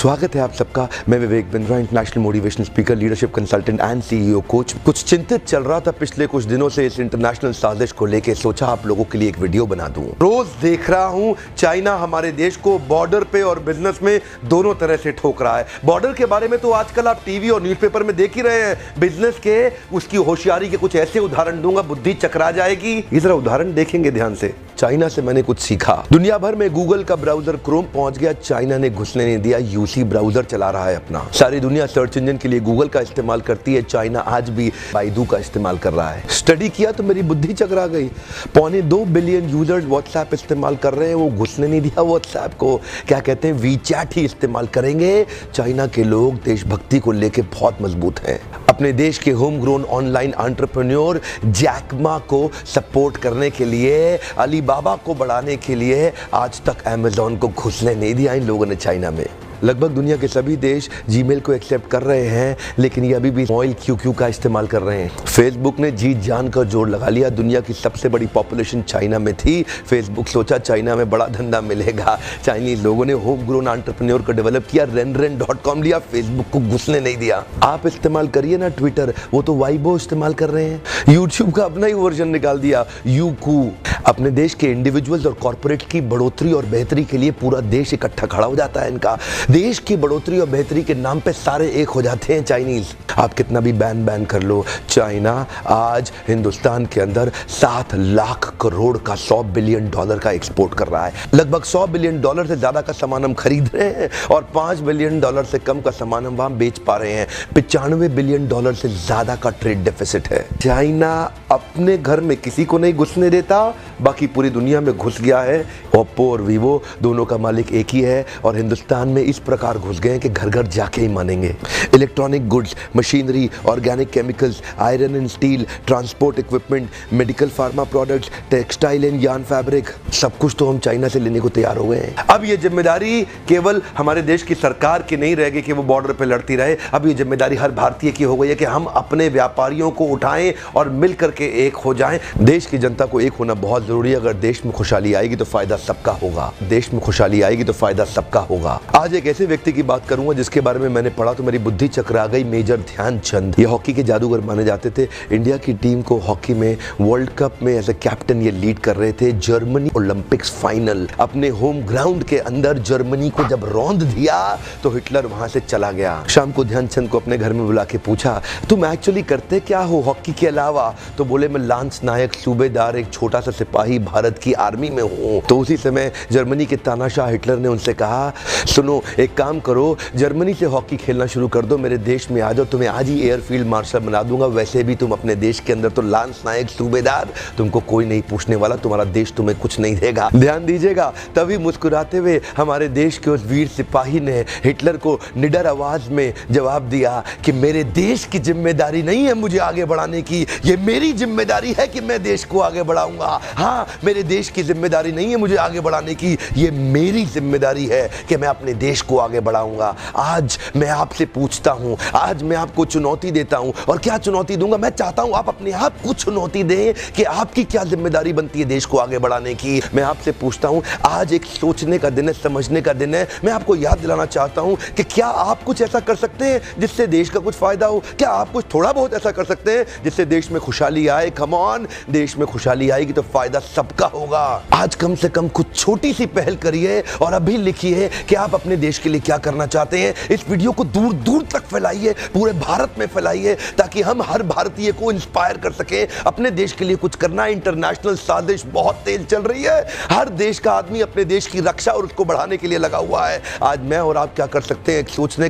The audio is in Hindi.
स्वागत है आप सबका। मैं Vivek Bindra, international motivational speaker, leadership consultant and CEO coach. कुछ चिंतित चल रहा था पिछले कुछ दिनों से इस इंटरनेशनल साजिश को लेके, सोचा आप लोगों के लिए एक वीडियो बना दूं। रोज देख रहा हूं चाइना हमारे देश को बॉर्डर पे और बिजनेस में दोनों तरह से ठोक रहा है। बॉर्डर के बारे में तो आजकल आप टीवी और न्यूज़पेपर में देख ही रहे हैं। बिजनेस के उसकी होशियारी के कुछ ऐसे उदाहरण दूंगा, बुद्धि चकरा जाएगी। ये जरा उदाहरण देखेंगे ध्यान से। चाइना से मैंने कुछ सीखा। दुनिया भर में गूगल का ब्राउजर क्रोम पहुंच गया, चाइना ने घुसने नहीं दिया। यूसी ब्राउजर चला रहा है अपना। सारी दुनिया सर्च इंजन के लिए गूगल का इस्तेमाल करती है, चाइना आज भी बाइडू का इस्तेमाल कर रहा है। स्टडी किया तो मेरी बुद्धि चकरा गई। 2.25 बिलियन यूजर्स व्हाट्सएप इस्तेमाल कर रहे हैं, वो घुसने नहीं दिया व्हाट्सएप को। क्या कहते हैं, वीचैट ही इस्तेमाल करेंगे। चाइना के लोग देशभक्ति को लेकर बहुत मजबूत हैं। अपने देश के home grown online entrepreneur Jack Ma को सपोर्ट करने के लिए, अलीबाबा को बढ़ाने के लिए आज तक अमेज़न को घुसने नहीं दिया इन लोगों ने चाइना में। लगभग दुनिया के सभी देश जीमेल को एक्सेप्ट कर रहे हैं, लेकिन ये अभी भी ऑयल क्यू का इस्तेमाल कर रहे हैं। फेसबुक ने जी जान का जोर लगा लिया। दुनिया की सबसे बड़ी पॉपुलेशन चाइना में थी। फेसबुक सोचा चाइना में बड़ा धंधा मिलेगा। चाइनीज लोगों ने होम ग्रोन एंटरप्रेन्योर को डेवलप किया, renren.com लिया, फेसबुक को घुसने नहीं दिया। आप इस्तेमाल करिए ना ट्विटर, वो तो वाइबो इस्तेमाल कर रहे हैं। यूट्यूब का अपना ही वर्जन निकाल दिया, यूकू। अपने देश के इंडिविजुअल्स और कॉर्पोरेट की बढ़ोतरी और बेहतरी के लिए पूरा देश इकट्ठा खड़ा हो जाता है इनका। देश की बढ़ोतरी और बेहतरी के नाम पे सारे एक हो जाते हैं चाइनीज। आप कितना भी बैन कर लो, चाइना आज हिंदुस्तान के अंदर 7 लाख करोड़ का $100 बिलियन का एक्सपोर्ट कर रहा है। लगभग $100 बिलियन से ज्यादा का सामान हम खरीद रहे हैं और $5 बिलियन से कम का सामान हम वहां बेच पा रहे हैं। $95 बिलियन से ज्यादा का ट्रेड डेफिसिट है। चाइना अपने घर में किसी को नहीं घुसने देता, बाकी पूरी दुनिया में घुस गया है। ओप्पो और वीवो दोनों का मालिक एक ही है और हिंदुस्तान में इस प्रकार घुस गए हैं कि घर घर जाके ही मानेंगे। Electronic goods, machinery, organic chemicals, iron and steel, transport equipment, medical pharma products, textile and yarn fabric, सब कुछ तो हम चाइना से लेने को तैयार हो गए हैं। अब ये जिम्मेदारी केवल हमारे देश की सरकार की नहीं रहेगी कि वो बॉर्डर पे लड़ती रहे। अब ये जिम्मेदारी हर भारतीय की हो गई है कि हम अपने व्यापारियों को उठाएं और मिल करके एक हो जाएं। देश की जनता को एक होना बहुत जरूरी है। अगर देश में खुशहाली आएगी तो फायदा सबका होगा। देश में खुशहाली आएगी तो फायदा सबका होगा। आज एक ऐसे व्यक्ति की बात करूंगा जिसके बारे में मैंने पढ़ा तो मेरी बुद्धि चकरा गई। मेजर ध्यानचंद, ये हॉकी के जादूगर माने जाते थे। इंडिया की टीम को हॉकी में वर्ल्ड कप में एज ए कैप्टन ये लीड कर रहे थे। जर्मनी ओलंपिक्स फाइनल अपने होम ग्राउंड के अंदर जर्मनी को जब रौंद दिया तो हिटलर वहां से चला गया। शाम को ध्यानचंद को अपने घर में बुला के पूछा, तुम एक्चुअली करते क्या हो हॉकी के अलावा? तो बोले, मैं लांस नायक, सूबेदार, एक छोटा सा सिपाही भारत की आर्मी में हूँ। तो उसी समय जर्मनी के तानाशाह हिटलर ने उनसे कहा, सुनो एक काम करो, जर्मनी से हॉकी खेलना शुरू कर दो, मेरे देश में आ जाओ, तुम्हें आज ही एयरफील्ड मार्शल बना दूंगा। वैसे भी तुम अपने देश के अंदर तो लांस नायक, सूबेदार, तुमको कोई नहीं पूछने वाला, तुम्हारा देश तुम्हें कुछ नहीं देगा। ध्यान दीजिएगा। तभी मुस्कुराते हुए हमारे देश के उस वीर सिपाही ने हिटलर को निडर आवाज में जवाब दिया कि मेरे देश की जिम्मेदारी नहीं है मुझे आगे बढ़ाने की, ये मेरी जिम्मेदारी है कि मैं देश को आगे बढ़ाऊंगा। हाँ, मेरे देश की जिम्मेदारी नहीं है मुझे आगे बढ़ाने की, ये मेरी जिम्मेदारी है कि मैं अपने देश को आगे बढ़ाऊंगा। आज मैं आपसे पूछता हूं, आज मैं आपको चुनौती देता हूं। और क्या चुनौती दूंगा? मैं चाहता हूं आप अपने आप को चुनौती दें कि आपकी क्या जिम्मेदारी बनती है देश को आगे बढ़ाने की। मैं आपसे पूछता हूं, आज एक सोचने का दिन है, समझने का दिन है। मैं आपको याद दिलाना चाहता हूं कि क्या आप कुछ ऐसा कर सकते हैं जिससे देश का कुछ फायदा हो? क्या आप कुछ थोड़ा बहुत ऐसा कर सकते हैं जिससे देश में खुशहाली आए? कम ऑन, देश में खुशहाली आएगी तो फायदा सबका होगा। आज कम से कम कुछ छोटी सी पहल करिए और अभी लिखिए कि आप अपने देश के लिए क्या करना चाहते हैं। इस वीडियो को दूर दूर तक फैलाइए, पूरे भारत में फैलाइए, ताकि हम हर भारतीय को इंस्पायर कर सके अपने देश के लिए कुछ करना। इंटरनेशनल साजिश बहुत तेज चल रही है। हर देश का आदमी अपने देश की रक्षा और उसको बढ़ाने के लिए लगा हुआ है। आज मैं और आप क्या कर सकते हैं? सोचने